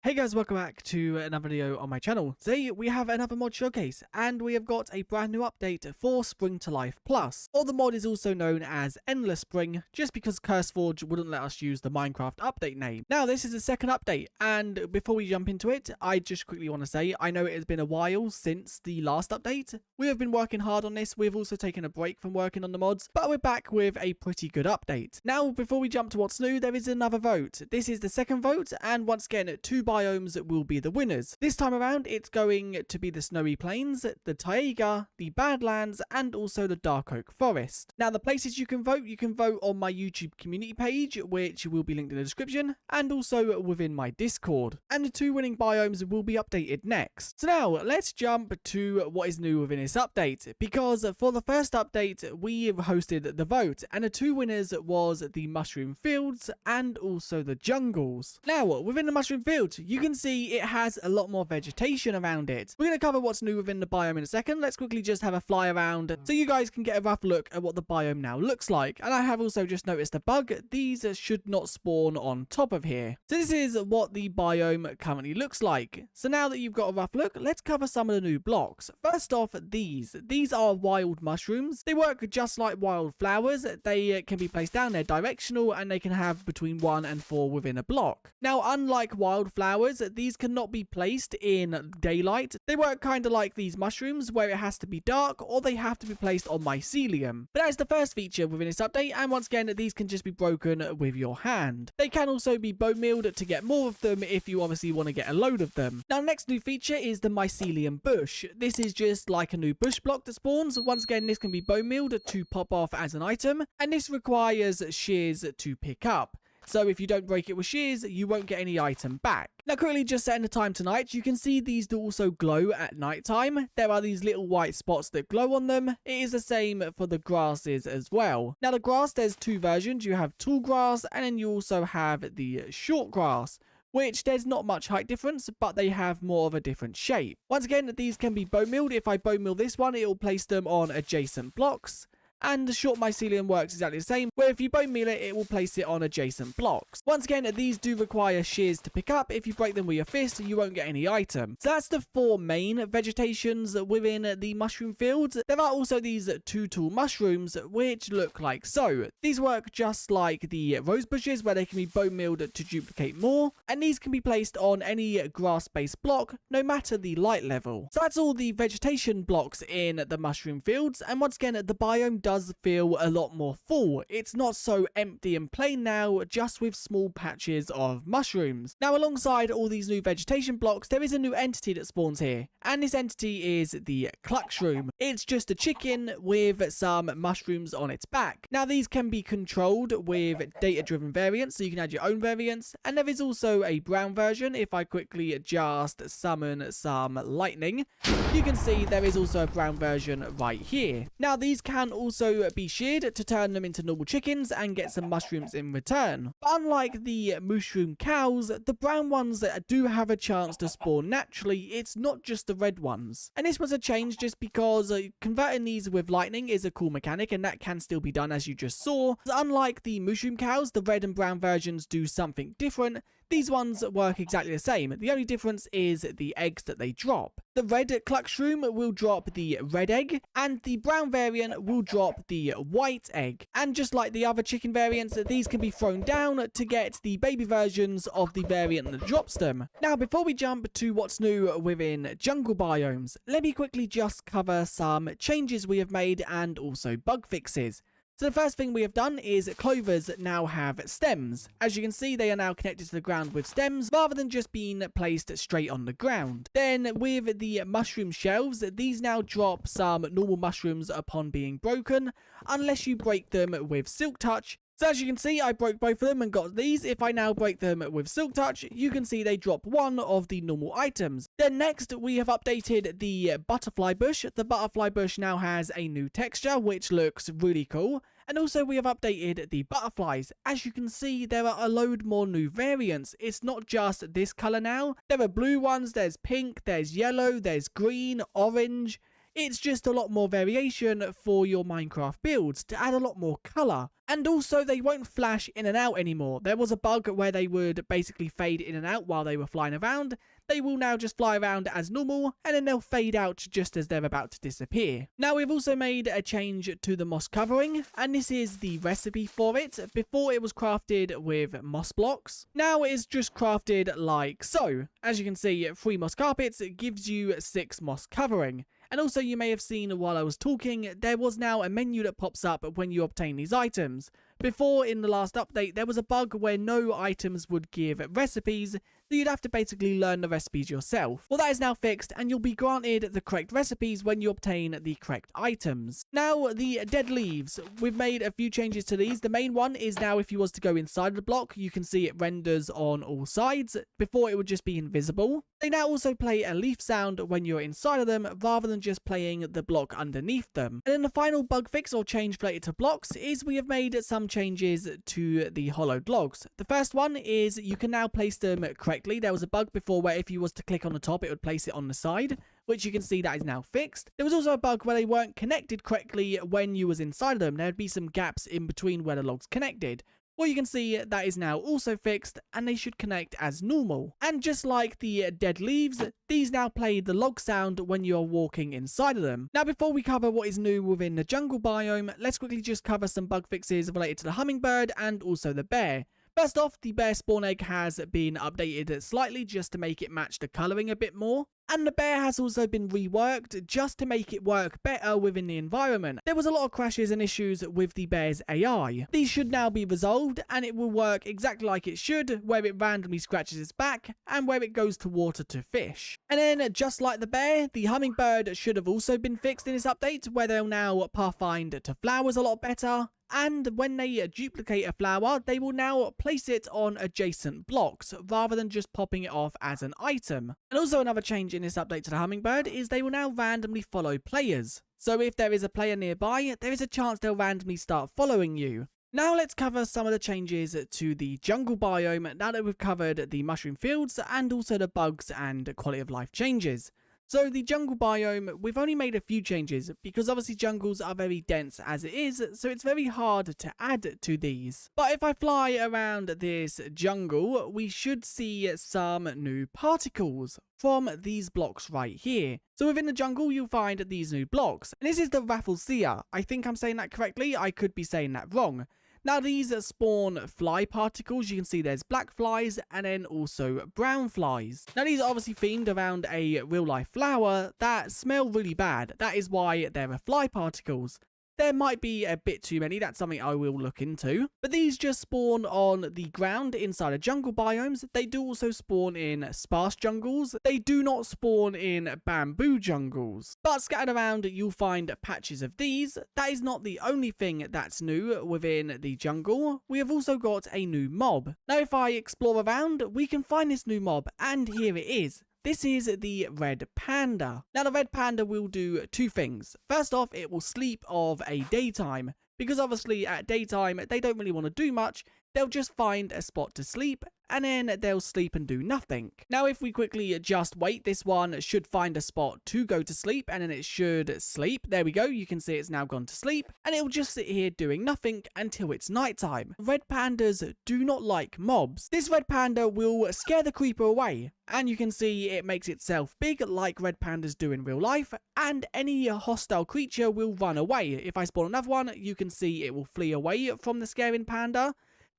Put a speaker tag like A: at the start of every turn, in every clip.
A: Hey guys, welcome back to another video on my channel. Today we have another mod showcase and we have got a brand new update for Spring to Life Plus, or the mod is also known as Endless Spring just because CurseForge wouldn't let us use the Minecraft update name. Now this is the second update, and before we jump into it, I just quickly want to say I know it has been a while since the last update. We have been working hard on this. We've also taken a break from working on the mods, but we're back with a pretty good update. Now before we jump to what's new, there is another vote. This is the second vote, and once again two biomes will be the winners. This time around it's going to be the Snowy Plains, the Taiga, the Badlands, and also the Dark Oak Forest. Now the places you can vote on my YouTube community page, which will be linked in the description, and also within my Discord. And the two winning biomes will be updated next. So now let's jump to what is new within this update, because for the first update we hosted the vote, and the two winners was the Mushroom Fields and also the Jungles. Now within the Mushroom Fields you can see it has a lot more vegetation around it. We're going to cover what's new within the biome in a second. Let's quickly just have a fly around so you guys can get a rough look at what the biome now looks like. And I have also just noticed a bug. These should not spawn on top of here. So this is what the biome currently looks like. So now that you've got a rough look, let's cover some of the new blocks. First off, these are wild mushrooms. They work just like wildflowers. They can be placed down, they're directional, and they can have between 1 and 4 within a block. Now unlike wildflowers, these cannot be placed in daylight. They work kind of like these mushrooms where it has to be dark or they have to be placed on mycelium. But that's the first feature within this update, and once again these can just be broken with your hand. They can also be bone mealed to get more of them if you obviously want to get a load of them. Now the next new feature is the mycelium bush. This is just like a new bush block that spawns. Once again this can be bone mealed to pop off as an item, and this requires shears to pick up. So if you don't break it with shears, you won't get any item back. Now quickly just setting the time tonight, you can see these do also glow at night time. There are these little white spots that glow on them. It is the same for the grasses as well. Now the grass, there's two versions. You have tall grass and then you also have the short grass, which there's not much height difference, but they have more of a different shape. Once again, these can be bone mealed. If I bone meal this one, it will place them on adjacent blocks. And the short mycelium works exactly the same, where if you bone meal it, it will place it on adjacent blocks. Once again, these do require shears to pick up. If you break them with your fist, you won't get any item. So that's the four main vegetations within the mushroom fields. There are also these two tall mushrooms, which look like so. These work just like the rose bushes, where they can be bone mealed to duplicate more, and these can be placed on any grass-based block, no matter the light level. So that's all the vegetation blocks in the mushroom fields, and once again, the biome does feel a lot more full. It's not so empty and plain now, just with small patches of mushrooms. Now alongside all these new vegetation blocks, there is a new entity that spawns here, and this entity is the Cluckshroom. It's just a chicken with some mushrooms on its back. Now these can be controlled with data-driven variants, so you can add your own variants, and there is also a brown version. If I quickly just summon some lightning, you can see there is also a brown version right here. Now these can also be sheared to turn them into normal chickens and get some mushrooms in return. But unlike the mushroom cows, the brown ones do have a chance to spawn naturally. It's not just the red ones. And this was a change just because converting these with lightning is a cool mechanic, and that can still be done as you just saw. So unlike the mushroom cows, the red and brown versions do something different. These ones work exactly the same. The only difference is the eggs that they drop. The red Cluckshroom will drop the red egg, and the brown variant will drop the white egg. And just like the other chicken variants, these can be thrown down to get the baby versions of the variant that drops them. Now before we jump to what's new within jungle biomes, let me quickly just cover some changes we have made and also bug fixes. So the first thing we have done is clovers now have stems. As you can see, they are now connected to the ground with stems rather than just being placed straight on the ground. Then with the mushroom shelves, these now drop some normal mushrooms upon being broken, unless you break them with Silk Touch. So as you can see, I broke both of them and got these. If I now break them with Silk Touch, you can see they drop one of the normal items. Then next, we have updated the butterfly bush. The butterfly bush now has a new texture, which looks really cool. And also we have updated the butterflies. As you can see, there are a load more new variants. It's not just this color now. There are blue ones, there's pink, there's yellow, there's green, orange. It's just a lot more variation for your Minecraft builds to add a lot more colour. And also they won't flash in and out anymore. There was a bug where they would basically fade in and out while they were flying around. They will now just fly around as normal, and then they'll fade out just as they're about to disappear. Now we've also made a change to the moss covering, and this is the recipe for it. Before it was crafted with moss blocks. Now it is just crafted like so. As you can see, 3 moss carpets gives you 6 moss covering. And also you may have seen while I was talking, there was now a menu that pops up when you obtain these items. Before, in the last update, there was a bug where no items would give recipes, so you'd have to basically learn the recipes yourself. Well, that is now fixed, and you'll be granted the correct recipes when you obtain the correct items. Now, the dead leaves. We've made a few changes to these. The main one is now if you was to go inside the block, you can see it renders on all sides. Before, it would just be invisible. They now also play a leaf sound when you're inside of them, rather than just playing the block underneath them. And then the final bug fix or change related to blocks is we have made some changes to the hollowed logs. The first one is you can now place them correctly. There was a bug before where if you was to click on the top, it would place it on the side, which you can see that is now fixed. There was also a bug where they weren't connected correctly when you was inside of them. There would be some gaps in between where the logs connected. Well, you can see that is now also fixed, and they should connect as normal. And just like the dead leaves, these now play the log sound when you're walking inside of them. Now, before we cover what is new within the jungle biome, let's quickly just cover some bug fixes related to the hummingbird and also the bear. First off, the bear spawn egg has been updated slightly just to make it match the colouring a bit more. And the bear has also been reworked just to make it work better within the environment. There was a lot of crashes and issues with the bear's AI. These should now be resolved, and it will work exactly like it should, where it randomly scratches its back and where it goes to water to fish. And then, just like the bear, the hummingbird should have also been fixed in this update, where they'll now pathfind to flowers a lot better. And when they duplicate a flower, they will now place it on adjacent blocks, rather than just popping it off as an item. And also another change in this update to the hummingbird is they will now randomly follow players. So if there is a player nearby, there is a chance they'll randomly start following you. Now let's cover some of the changes to the jungle biome now that we've covered the mushroom fields and also the bugs and quality of life changes. So the jungle biome, we've only made a few changes because obviously jungles are very dense as it is, so it's very hard to add to these. But if I fly around this jungle, we should see some new particles from these blocks right here. So within the jungle, you'll find these new blocks. And this is the Rafflesia. I think I'm saying that correctly. I could be saying that wrong. Now these spawn fly particles. You can see there's black flies and then also brown flies. Now these are obviously themed around a real life flower that smell really bad. That is why there are fly particles. There might be a bit too many, that's something I will look into. But these just spawn on the ground inside of jungle biomes. They do also spawn in sparse jungles. They do not spawn in bamboo jungles. But scattered around, you'll find patches of these. That is not the only thing that's new within the jungle. We have also got a new mob. Now if I explore around, we can find this new mob, and here it is. This is the red panda. Now the red panda will do two things. First off, it will sleep of a daytime, because obviously at daytime they don't really want to do much. They'll just find a spot to sleep and then they'll sleep and do nothing. Now if we quickly just wait, this one should find a spot to go to sleep and then it should sleep. There we go, you can see it's now gone to sleep and it will just sit here doing nothing until it's nighttime. Red pandas do not like mobs. This red panda will scare the creeper away, and you can see it makes itself big like red pandas do in real life, and any hostile creature will run away. If I spawn another one, you can see it will flee away from the scaring panda.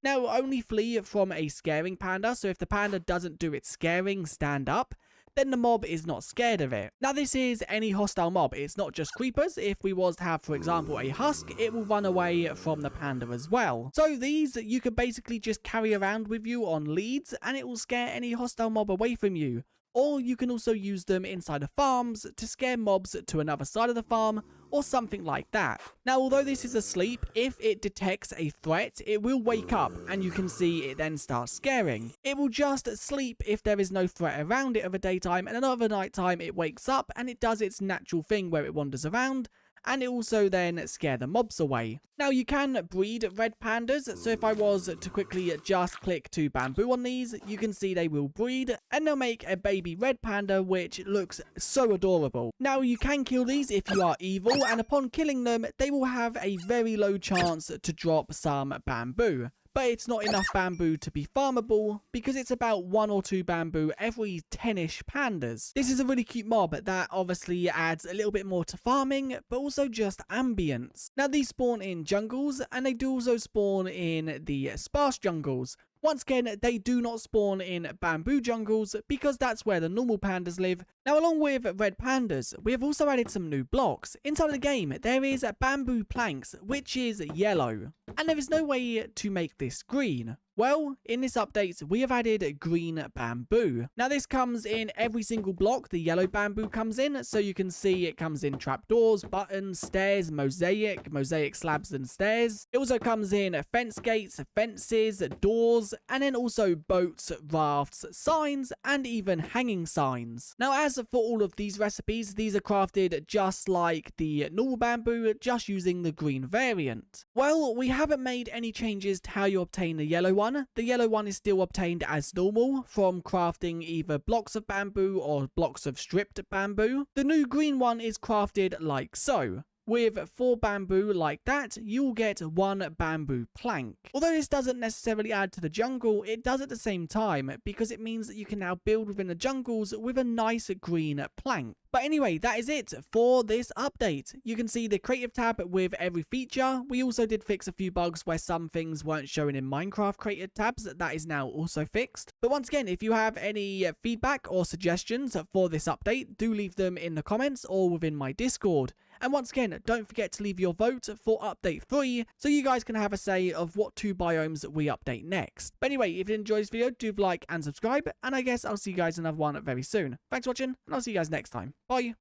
A: Now, only flee from a scaring panda, so if the panda doesn't do its scaring stand up, then the mob is not scared of it. Now, this is any hostile mob. It's not just creepers. If we was to have, for example, a husk, it will run away from the panda as well. So these, you could basically just carry around with you on leads, and it will scare any hostile mob away from you. Or you can also use them inside of farms to scare mobs to another side of the farm, or something like that. Now, although this is asleep, if it detects a threat, it will wake up, and you can see it then starts scaring. It will just sleep if there is no threat around it of a daytime, and another nighttime it wakes up, and it does its natural thing where it wanders around, and it also then scare the mobs away. Now you can breed red pandas, so if I was to quickly just click to bamboo on these, you can see they will breed and they'll make a baby red panda which looks so adorable. Now you can kill these if you are evil, and upon killing them they will have a very low chance to drop some bamboo. But it's not enough bamboo to be farmable because it's about 1 or 2 bamboo every 10ish pandas. This is a really cute mob that obviously adds a little bit more to farming, but also just ambience. Now these spawn in jungles, and they do also spawn in the sparse jungles. Once again, they do not spawn in bamboo jungles because that's where the normal pandas live. Now along with red pandas, we have also added some new blocks. Inside the game, there is bamboo planks, which is yellow. And there is no way to make this green. Well, in this update, we have added green bamboo. Now this comes in every single block the yellow bamboo comes in, so you can see it comes in trapdoors, buttons, stairs, mosaic slabs and stairs. It also comes in fence gates, fences, doors, and then also boats, rafts, signs, and even hanging signs. Now as for all of these recipes, these are crafted just like the normal bamboo, just using the green variant. Well, we haven't made any changes to how you obtain the yellow one. The yellow one is still obtained as normal from crafting either blocks of bamboo or blocks of stripped bamboo. The new green one is crafted like so. With 4 bamboo like that, you'll get 1 bamboo plank. Although this doesn't necessarily add to the jungle, it does at the same time because it means that you can now build within the jungles with a nice green plank. But anyway, that is it for this update. You can see the creative tab with every feature. We also did fix a few bugs where some things weren't shown in Minecraft creative tabs. That is now also fixed. But once again, if you have any feedback or suggestions for this update, do leave them in the comments or within my Discord. And once again, don't forget to leave your vote for update 3 so you guys can have a say of what 2 biomes we update next. But anyway, if you enjoyed this video, do like and subscribe, and I guess I'll see you guys in another one very soon. Thanks for watching, and I'll see you guys next time. Bye!